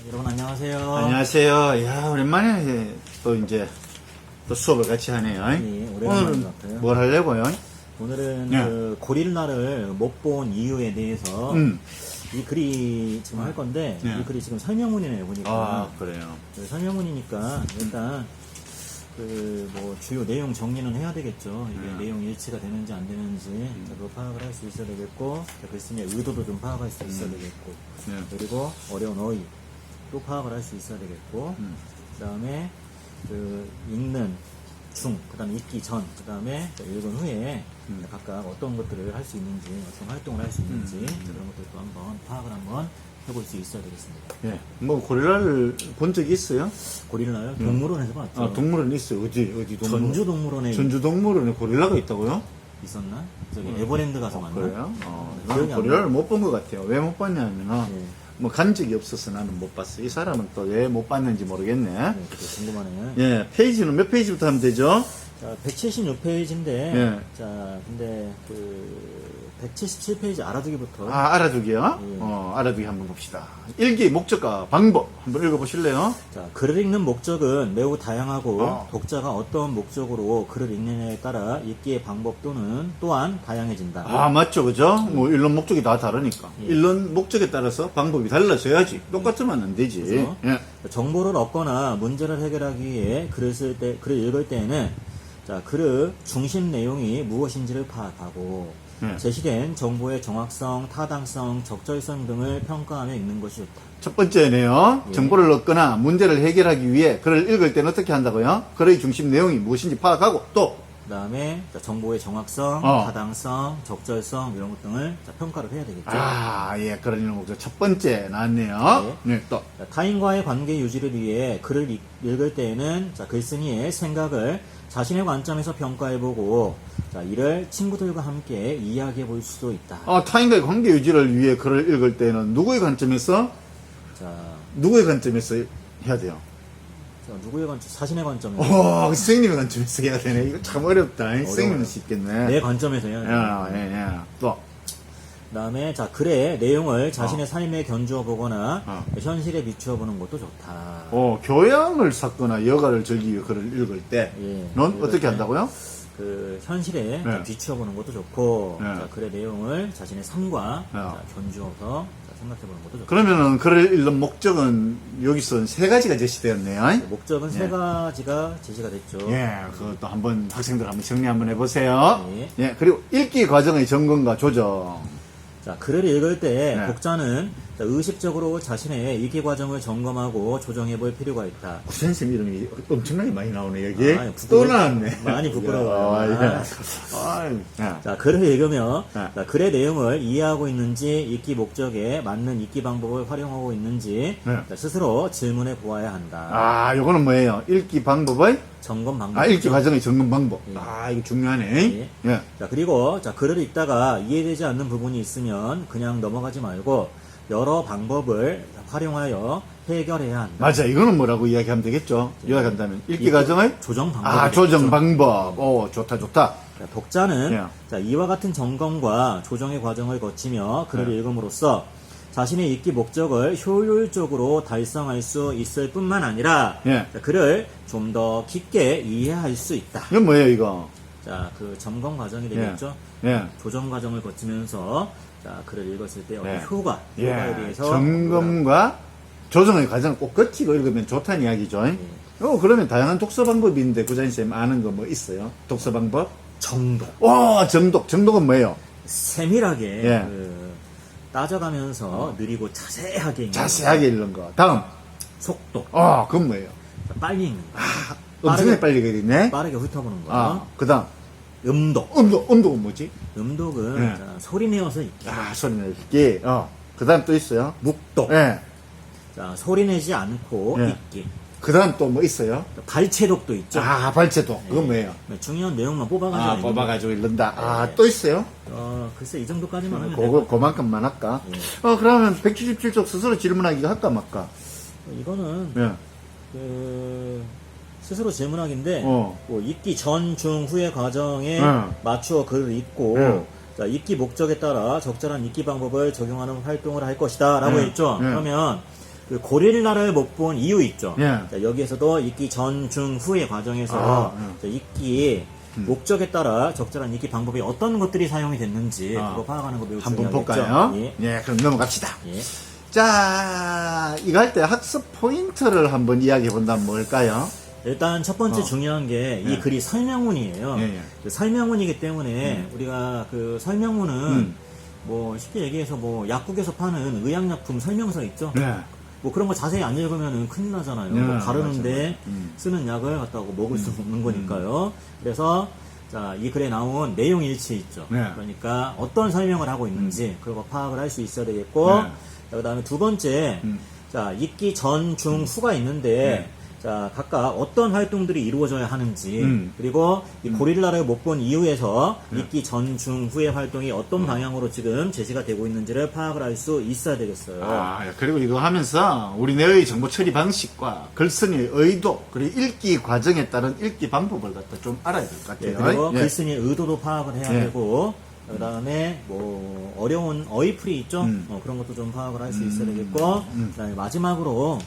여러분 안녕하세요. 안녕하세요. 야, 오랜만에 또 이제 또 수업을 같이 하네요. 예, 오랜만인 오늘은 것 같아요. 뭘 하려고요? 오늘은 예. 그 고릴라를 못 본 이유에 대해서 이 글이 지금 할 건데 예. 이 글이 지금 설명문이네요 보니까. 아, 그래요. 그 설명문이니까 일단 그 뭐 주요 내용 정리는 해야 되겠죠. 이게 내용 일치가 되는지 안 되는지 자, 그거 파악을 할 수 있어야 되겠고 자, 글쓴이의 의도도 좀 파악할 수 있어야 되겠고 네. 그리고 어려운 어휘 또 파악을 할 수 있어야 되겠고 그 다음에 그 읽는 중, 그 다음에 읽기 전, 그 다음에 읽은 후에 각각 어떤 것들을 할 수 있는지, 어떤 활동을 할 수 있는지 그런 것들도 한번 파악을 한번 해볼 수 있어야 되겠습니다. 예. 뭐 고릴라를 본 적이 있어요? 고릴라요? 동물원에서 봤죠. 아, 동물원 있어요. 어디 동물원? 전주 동물원에 전주 동물원에 고릴라가 있다고요? 있었나? 저기 에버랜드 가서 만나? 그래요? 기억이 저는 안 고릴라를 못 본 것 같아요. 왜 못 봤냐면은 예. 뭐 간 적이 없어서 나는 못 봤어. 이 사람은 또 왜 못 봤는지 모르겠네. 네, 그게 궁금하네요. 예, 페이지는 몇 페이지부터 하면 되죠? 자, 176페이지인데, 예. 자, 근데 그 177페이지 알아두기부터. 아, 알아두기요? 예. 알아두기 한번 봅시다. 일기, 목적과 방법 한번 읽어보실래요? 자, 글을 읽는 목적은 매우 다양하고 독자가 독자가 어떤 목적으로 글을 읽느냐에 따라 읽기의 방법 또한 다양해진다. 아, 맞죠, 그죠? 뭐, 읽는 목적이 다 다르니까. 예. 읽는 목적에 따라서 방법이 달라져야지. 똑같으면 안 되지. 그죠? 예. 정보를 얻거나 문제를 해결하기 위해 글을 읽을 때에는 자, 글의 중심 내용이 무엇인지를 파악하고 예. 제시된 정보의 정확성, 타당성, 적절성 등을 평가하며 읽는 것이 좋다. 첫 번째네요. 예. 정보를 얻거나 문제를 해결하기 위해 글을 읽을 때는 어떻게 한다고요? 글의 중심 내용이 무엇인지 파악하고 또, 그 다음에 정보의 정확성, 어. 타당성, 적절성 이런 것 등을 평가를 해야 되겠죠. 예, 그런 읽는 목적. 첫 번째 나왔네요. 네, 또. 자, 타인과의 관계 유지를 위해 글을 읽을 때에는 자, 글쓴이의 생각을 자신의 관점에서 평가해보고 자, 이를 친구들과 함께 이야기해 볼 수도 있다. 타인과의 관계 유지를 위해 글을 읽을 때는 누구의 관점에서 해야 돼요? 자, 누구의 관점? 자신의 관점에서. 선생님의 관점에서 해야 되네. 이거 참 어렵다. 선생님은 쉽겠네. 내 관점에서 해야 돼. 예. 또. 그 다음에 자, 글의 내용을 자신의 삶에 견주어 보거나 현실에 비추어 보는 것도 좋다. 교양을 쌓거나 여가를 즐기기 위해 글을 읽을 때, 예, 넌 읽을 어떻게 때 한다고요? 그 현실에 네. 비추어 보는 것도 좋고 네. 자, 글의 내용을 자신의 삶과 네. 견주어서 생각해 보는 것도 좋다. 그러면은 글을 읽는 목적은 여기서 세 가지가 제시되었네요. 목적은 세 가지가 제시가 됐죠. 예, 그것도 한번 학생들 한번 정리 한번 해보세요. 네. 예, 그리고 읽기 과정의 점검과 조정. 자, 글을 읽을 때 네. 독자는 자, 의식적으로 자신의 읽기 과정을 점검하고 조정해 볼 필요가 있다. 선생님 이름이 엄청나게 많이 나오네, 여기. 아, 또 나왔네. 많이 부끄러워요. 예. 자, 글을 읽으며 네. 자, 글의 내용을 이해하고 있는지 읽기 목적에 맞는 읽기 방법을 활용하고 있는지 네. 자, 스스로 질문해 보아야 한다. 요거는 뭐예요? 읽기 방법의? 점검 방법. 읽기 과정의 점검 방법. 예. 이거 중요하네. 예. 예. 자, 그리고 자, 글을 읽다가 이해되지 않는 부분이 있으면 그냥 넘어가지 말고 여러 방법을 활용하여 해결해야 한다. 맞아. 이거는 뭐라고 이야기하면 되겠죠? 요약한다면. 읽기 과정의? 조정 방법. 조정 방법. 좋다. 자, 독자는 예. 자, 이와 같은 점검과 조정의 과정을 거치며 글을 예. 읽음으로써 자신의 읽기 목적을 효율적으로 달성할 수 있을 뿐만 아니라 예. 자, 글을 좀 더 깊게 이해할 수 있다. 이건 뭐예요, 이거? 자, 그 점검 과정이 되겠죠. 예. 조정 과정을 거치면서 자, 글을 읽었을 때 어떤 예. 효과에 대해서 점검과 조정의 과정을 꼭 거치고 읽으면 좋다는 이야기죠. 그러면 다양한 독서 방법인데 구자인쌤 아는 거 뭐 있어요? 독서 방법? 정독. 정독은 뭐예요? 세밀하게 예. 따져가면서 느리고 자세하게 읽는 자세하게 읽는 거. 다음. 속도. 그건 뭐예요? 자, 빨리 읽는 거. 엄청나게 빨리 읽네. 빠르게 훑어보는 거. 그 다음. 음독. 음독은 뭐지? 음독은 예. 자, 소리 내어서 읽기. 소리를 읽기. 그 다음 또 있어요? 묵독. 예. 자, 소리 내지 않고 예. 읽기. 그 다음 또 뭐 있어요? 발췌독도 있죠. 발췌독. 그건 뭐예요? 중요한 내용만 뽑아가지고. 읽는 뽑아가지고 읽는다. 네. 또 있어요? 글쎄 이 정도까지만 하면 돼요. 그만큼만 할까? 예. 그러면 177쪽 스스로 질문하기가 할까 말까? 이거는 예. 그 스스로 질문하기인데 어. 읽기 전, 중, 후의 과정에 맞추어 글을 읽고 자, 읽기 목적에 따라 적절한 읽기 방법을 적용하는 활동을 할 것이다 라고 했죠. 그러면 그 고릴라를 못 본 이유 있죠. 예. 자, 여기에서도 읽기 전, 중, 후의 과정에서 자, 읽기 목적에 따라 적절한 읽기 방법이 어떤 것들이 사용이 됐는지 그거 파악하는 거 매우 한번 중요하겠죠. 볼까요? 예. 예, 그럼 넘어갑시다. 예. 자, 이거 할 때 학습 포인트를 한번 이야기해 본다면 뭘까요? 일단 첫 번째 중요한 게 이 예. 글이 설명문이에요. 예, 예. 그 설명문이기 때문에 우리가 그 설명문은 뭐 쉽게 얘기해서 뭐 약국에서 파는 의약약품 설명서 있죠. 네. 뭐 그런 거 자세히 안 읽으면 큰일 나잖아요. 네, 뭐 가르는데 맞아. 쓰는 약을 갖다가 먹을 수 없는 거니까요. 그래서 자, 이 글에 나온 내용 일치 있죠. 네. 그러니까 어떤 설명을 하고 있는지 그거 파악을 할 수 있어야 되겠고 네. 그 다음에 두 번째 자, 읽기 전, 중, 후가 있는데 네. 자, 각각 어떤 활동들이 이루어져야 하는지 그리고 이 고릴라를 못 본 이후에서 읽기 전, 중, 후의 활동이 어떤 방향으로 지금 제시가 되고 있는지를 파악을 할 수 있어야 되겠어요. 아, 그리고 이거 하면서 우리 내의 정보 처리 방식과 글쓴이의 의도, 그리고 읽기 과정에 따른 읽기 방법을 갖다 좀 알아야 될 것 예, 같아요. 그리고 예. 글쓴이의 의도도 파악을 해야 예. 되고 그 다음에 뭐 어려운 어휘풀이 있죠. 그런 것도 좀 파악을 할 수 있어야 되겠고 그다음에 마지막으로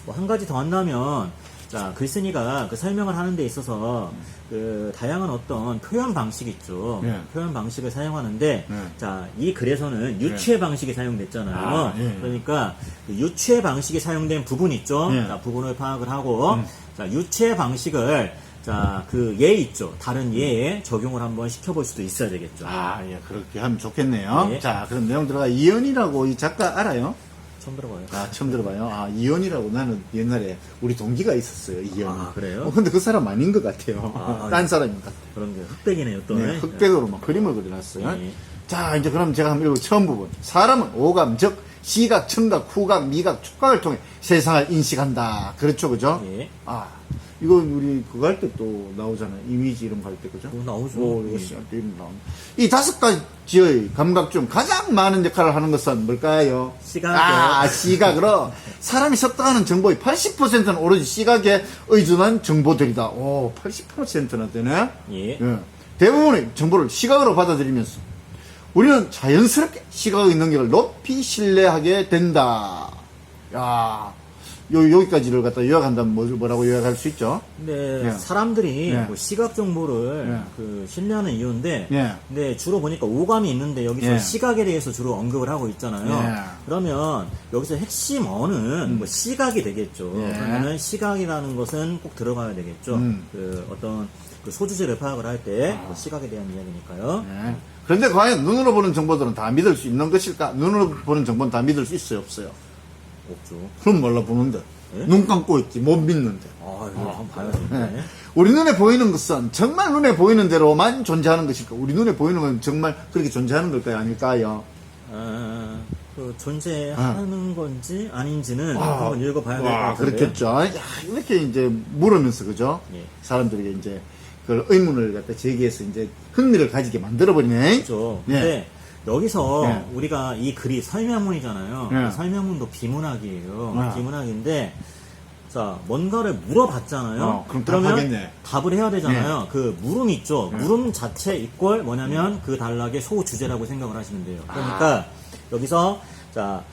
뭐 한 가지 더 한다면 자, 글쓴이가 그 설명을 하는 데 있어서 그 다양한 어떤 표현 방식 있죠. 예. 표현 방식을 사용하는데 예. 자, 이 글에서는 유추의 방식이 사용됐잖아요. 아, 예. 그러니까 그 유추의 방식이 사용된 부분 있죠. 예. 자, 부분을 파악을 하고 자, 유추의 방식을 자, 그 예 있죠. 다른 예에 적용을 한번 시켜볼 수도 있어야 되겠죠. 아, 예, 그렇게 하면 좋겠네요. 예. 자, 그럼 내용 들어가. 이연이라고 이 작가 알아요? 처음 들어봐요. 아, 처음 들어봐요. 아, 이연이라고 나는 옛날에 우리 동기가 있었어요, 이연. 아, 그래요? 근데 그 사람 아닌 것 같아요. 아, 딴 사람인 것 같아요. 그런 게 흑백이네요, 또. 네, 흑백으로 막 그림을 그려놨어요. 예. 자, 이제 그럼 제가 한번 읽어 처음 부분. 사람은 오감, 즉, 시각, 청각, 후각, 미각, 촉각을 통해 세상을 인식한다. 그렇죠, 그죠? 예. 아, 이거 우리 그거 할 때 또 나오잖아요. 이미지 이런 거 할 때, 그죠? 나오죠. 이거 예. 시각 때 이름 나옵니다. 이 다섯 가지의 감각 중 가장 많은 역할을 하는 것은 뭘까요? 시각이요. 아, 시각으로. 사람이 습득하는 정보의 80%는 오로지 시각에 의존한 정보들이다. 오, 80%나 되네? 예. 예. 대부분의 정보를 시각으로 받아들이면서 우리는 자연스럽게 시각의 능력을 높이 신뢰하게 된다. 야, 여기까지를 갖다 요약한다면 뭐라고 요약할 수 있죠? 근데 예. 사람들이 예. 뭐 시각 정보를 예. 그 신뢰하는 이유인데, 예. 근데 주로 보니까 오감이 있는데 여기서 예. 시각에 대해서 주로 언급을 하고 있잖아요. 예. 그러면 여기서 핵심 어는 뭐 시각이 되겠죠. 예. 그러면은 시각이라는 것은 꼭 들어가야 되겠죠. 그 어떤 그 소주제를 파악을 할 때 시각에 대한 이야기니까요. 예. 그런데 과연 눈으로 보는 정보들은 다 믿을 수 있는 것일까? 눈으로 보는 정보는 다 믿을 수 있어요, 없어요? 없죠. 그럼 몰라 보는데. 예? 눈 감고 있지, 못 믿는데. 아, 이거 한번 봐야겠네. 예. 우리 눈에 보이는 것은 정말 눈에 보이는 대로만 존재하는 것일까? 우리 눈에 보이는 건 정말 그렇게 존재하는 걸까요? 아닐까요? 그 존재하는 건지 아닌지는 한번 읽어봐야 될 것 와, 같은데요. 그렇겠죠. 야, 이렇게 이제 물으면서, 그죠? 예. 사람들에게 이제 그 의문을 갖다 제기해서 이제 흥미를 가지게 만들어버리네. 그렇죠. 예. 근데 여기서 예. 우리가 이 글이 설명문이잖아요. 예. 그 설명문도 비문학이에요. 아. 비문학인데 자 뭔가를 물어봤잖아요. 그럼 그러면 답하겠네. 답을 해야 되잖아요. 그 물음 있죠. 물음 자체 이꼴 뭐냐면 그 단락의 소주제라고 생각을 하시면 돼요. 그러니까 여기서 자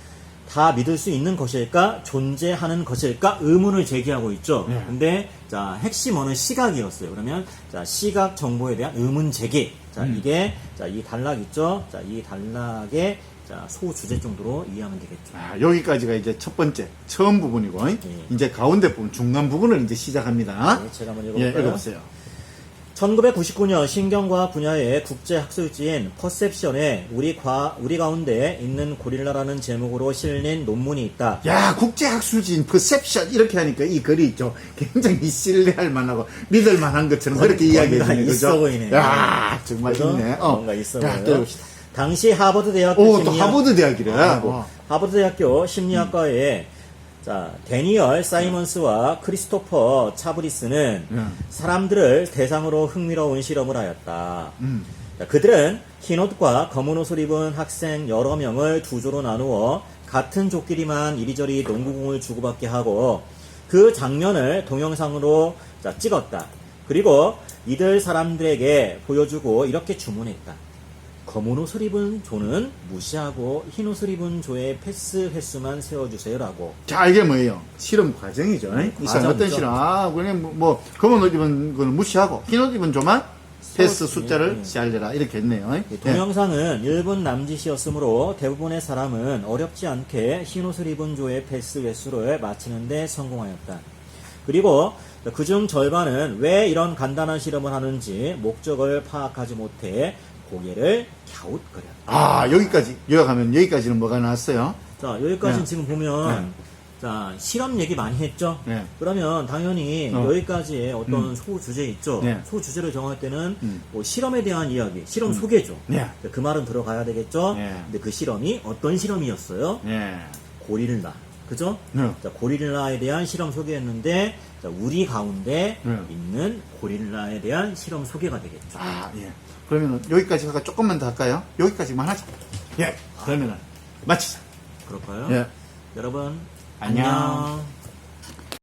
다 믿을 수 있는 것일까? 존재하는 것일까? 의문을 제기하고 있죠. 예. 근데 자 핵심 어는 시각이었어요. 그러면 자 시각 정보에 대한 의문 제기. 자 이게 자 이 단락 있죠. 자 이 단락의 자 소주제 정도로 이해하면 되겠죠. 아, 여기까지가 이제 첫 번째, 처음 부분이고, 이제 가운데 부분, 중간 부분을 이제 시작합니다. 네, 제가 한번 예, 읽어볼까요? 읽어보세요. 1999년 신경과학 분야의 국제학술지인 퍼셉션에 우리 가운데 있는 고릴라라는 제목으로 실린 논문이 있다. 야, 국제학술지인 퍼셉션 이렇게 하니까 이 글이 있죠. 굉장히 신뢰할 만하고 믿을 만한 것처럼 그렇게 이야기해 주네, 그죠? 있어 보이네. 야, 정말 그죠? 있네. 뭔가 있어 자, 보여요. 때려봅시다. 당시 하버드 대학교 오, 또 하버드 대학이래. 와. 하버드 대학교 심리학과에 자, 데니얼 사이먼스와 크리스토퍼 차브리스는 사람들을 대상으로 흥미로운 실험을 하였다. 자, 그들은 흰 옷과 검은 옷을 입은 학생 여러 명을 두 조로 나누어 같은 조끼리만 이리저리 농구공을 주고받게 하고 그 장면을 동영상으로 자, 찍었다. 그리고 이들 사람들에게 보여주고 이렇게 주문했다. 검은 옷을 입은 조는 무시하고 흰 옷을 입은 조의 패스 횟수만 세워주세요라고. 자, 이게 뭐예요? 실험 과정이죠. 이 사람 어떤 과정이죠. 실험? 아, 그냥 뭐 검은 옷 입은 거는 무시하고 흰 옷 입은 조만 패스 숫자를 예. 씨알려라 이렇게 했네요. 이 동영상은 일본 남짓이었으므로 대부분의 사람은 어렵지 않게 흰 옷을 입은 조의 패스 횟수를 맞히는데 성공하였다. 그리고 그중 절반은 왜 이런 간단한 실험을 하는지 목적을 파악하지 못해 고개를 갸웃거렸다. 아, 여기까지 요약하면 여기까지는 뭐가 나왔어요? 자, 여기까지는 네. 지금 보면 자, 실험 얘기 많이 했죠? 네. 그러면 당연히 여기까지의 어떤 소주제 있죠? 네. 소주제를 정할 때는 뭐 실험에 대한 이야기, 실험 소개죠. 네. 그 말은 들어가야 되겠죠? 네. 근데 그 실험이 어떤 실험이었어요? 예. 고릴라. 그죠? 네. 자, 고릴라에 대한 실험 소개했는데, 자, 우리 가운데 네. 있는 고릴라에 대한 실험 소개가 되겠죠. 아, 예. 그러면은 여기까지 할까? 조금만 더 할까요? 여기까지만 하자. 예. 그러면은 마치자. 그럴까요? 예. 여러분, 안녕. 안녕.